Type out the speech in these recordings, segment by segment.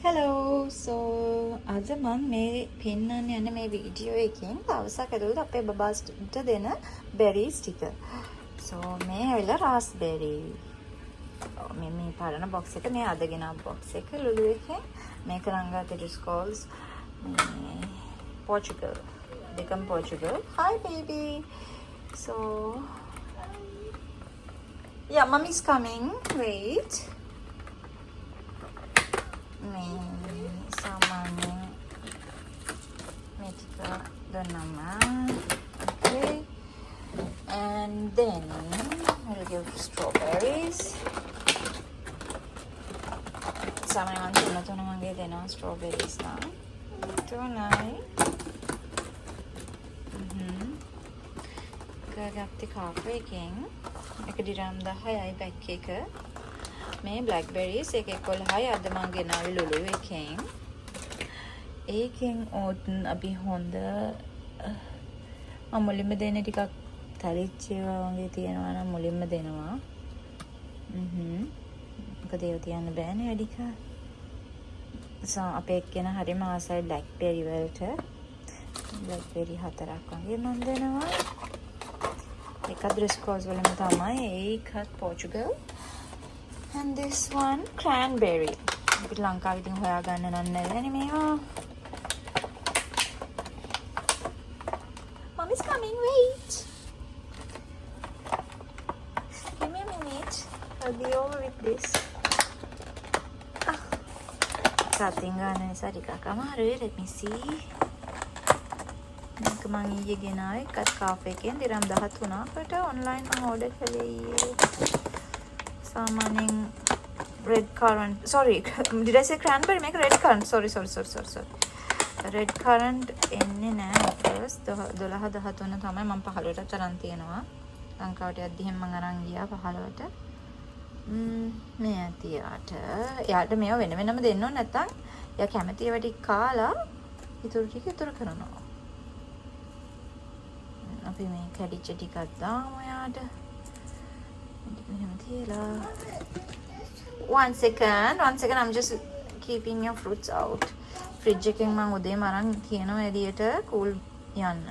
Hello. So අද මම මේ පෙන්වන්න යන මේ වීඩියෝ එකෙන් දවසක් ඇතුළත අපේ බබාට දෙන බෙරිස් ටික. So මේ ඇවිල්ලා රාස්බෙරි. මේ පරණ බොක්ස් එක මේ අදගෙන ආපු බොක්ස් එක ලුලු එකෙන් මේක රංගාත it is called Portugal. Become Portugal. Hi baby. So yeah, mommy's coming. Wait. Samanya Metika Donama. Okay. And then we'll give strawberries. Samanya Tuna Mange then on strawberries now. Too nice. Gagapti coffee king. I could ram the high back kicker. මේ බ්ලැක්බෙරිස් එක 11යි අද මම ගෙනාවේ ලුලු එකෙන්. ඒකෙන් ඕටන් අපි හොඳ මුලින්ම දෙන්නේ ටිකක් තරිච්ච ඒවා වගේ තියෙනවා නම් මුලින්ම දෙනවා. මොකද ඒව තියන්න බෑනේ වැඩි කාල. අපේ එක්කෙනා හරිම ආසයි බ්ලැක්බෙරි වලට. බ්ලැක්බෙරි 4ක් වගේ මම දෙනවා. එකක් ඩ්‍රෙස්කෝස් වලම තමයි. ඒකත් පෝර්චුගල්. And this one cranberry. අපිට ලංකාවේ ඉතින් හොයාගන්න නෑ මේවා. Mommy's coming. Wait. Give me a minute. I'll be over with this. සතින් ගන්න නිසා ටිකක් අමාරුයි. Let me see. මේක මම ඊයේ ගෙනාවේ එකත් කාෆේ එකෙන් දිරම් 13කට online මම order කළේ ඊයේ. Samaning red currant. Sorry, did I say cranberry? Make red currant. Sorry. Red currant එන්නේ නෑ first 12 13 තමයි මම 15ට තරම් තියෙනවා. ලංකාවට යද්දි හැම මම අරන් ගියා 15ට. මේ ඇතියට. එයාට මේව වෙන වෙනම දෙන්න ඕන නැත්තම් එයා කැමති ඒවා ටික කාලා ඉතුරු ටික ඉතුරු කරනවා. අපි මේ කැඩිච්ච ටිකක් දාමු එයාට. One second, I'm just keeping your fruits out. Fridge එකෙන් මම උදේම අරන් තියනවා එළියට cool යන්න.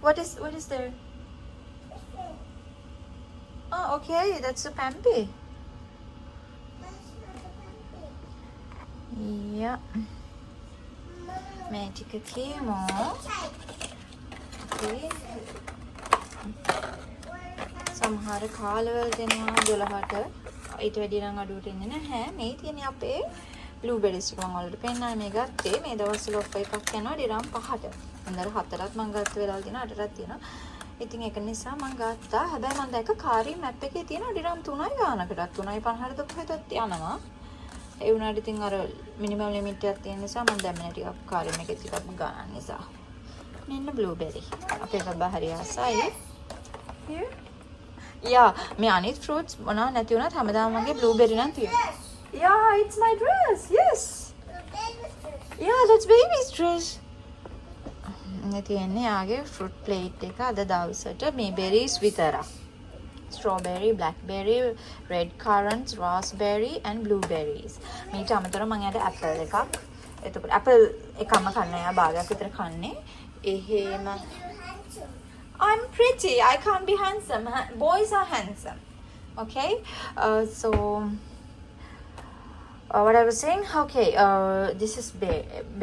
What is there? Oh, okay, that's a pampi. Yeah. මේ ටික කියමු. Okay. සමහර කාලවල දෙනවා 12ට ඊට වැඩි නම් අඩුවට එන්නේ නැහැ. මේ තියෙන්නේ අපේ බ්ලූබෙරිස් ටික මම ඔයාලට පෙන්නන්නේ මේ ගත්තේ. මේ දවස්වල ඔෆර් එකක් යනවා ඩිරම් 5ට. අnder 4ක් මම ගත්ත වෙලාවල් තියෙනවා 8ටත් තියෙනවා. ඉතින් ඒක නිසා මම ගත්තා. හැබැයි මම දැක්ක කාරී මැප් එකේ තියෙනවා ඩිරම් 3යි ගානකටත් 3.50ට කොහෙදත් යනවා. ඒ වුණාට ඉතින් අර මිනිමම් ලිමිට් එකක් තියෙන නිසා මම දැම්මේ ටිකක් කාරී එකේ ටිකක් ගානක් නිසා. මෙන්න බ්ලූබෙරි. අපේ බබා හරි ආසයි. Here. Yeah, මේ අනිත් fruits මොනවා නැති වුණත් හැමදාම වගේ blueberry නම් තියෙනවා. Yeah, it's my dress. Yes. Yeah, that's baby's dress. මේ තියෙන්නේ ආගේ fruit plate එක අද දවසට මේ berries විතරක්. Strawberry, blackberry, red currants, raspberry and blueberries. මේට අමතරව මම යට apple එකක්. එතකොට apple එකම කන්නේ යා භාගයක් විතර කන්නේ. එහෙම I'm pretty. I can't be handsome. Boys are handsome. Okay. So what I was saying. Okay. This is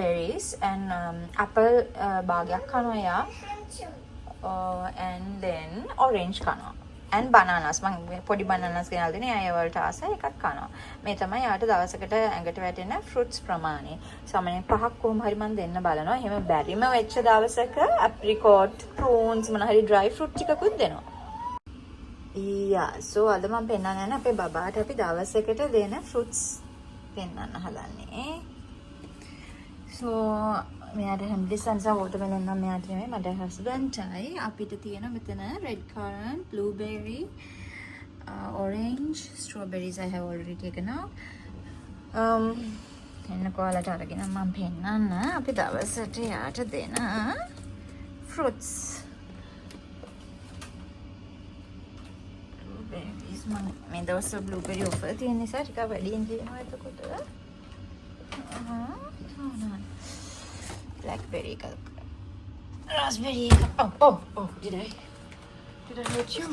berries and apple bagyak kano ya. And then orange kano. And bananas. මම පොඩි bananas ගෙනල්ලා දෙන්නේ. අය වලට ආසයි එකක් කනවා. මේ තමයි යාට දවසකට ඇඟට වැටෙන fruits ප්‍රමාණය. සාමාන්‍යයෙන් 5ක් කොහොම හරි මම දෙන්න බලනවා. එහෙම බැරිම වෙච්ච දවසක apricot, prunes මොන හරි dry fruit ටිකකුත් දෙනවා. Yeah, so අද මම පෙන්නන්න යන අපේ බබාට අපි දවසකට දෙන fruits පෙන්නන්න හදන්නේ. So මෙයාට හැම්බිසන්ස watermelon නම් මෙයාට නෙමෙයි මට හස්බන්ඩ්ටයි අපිට තියෙන මෙතන red currant, blueberry, orange, strawberries I have already taken out. එන්න කොහලට අරගෙන මම පෙන්නන්න අපි දවසට යාට දෙන fruits. Blueberries මම මේ දවස්වල බ්ලූබෙරි ඔෆර් තියෙන නිසා ටිකක් වැඩියෙන් තියෙනවා එතකොට. Blackberry එකක්. Raspberry එකක්. Oh, did I hurt you?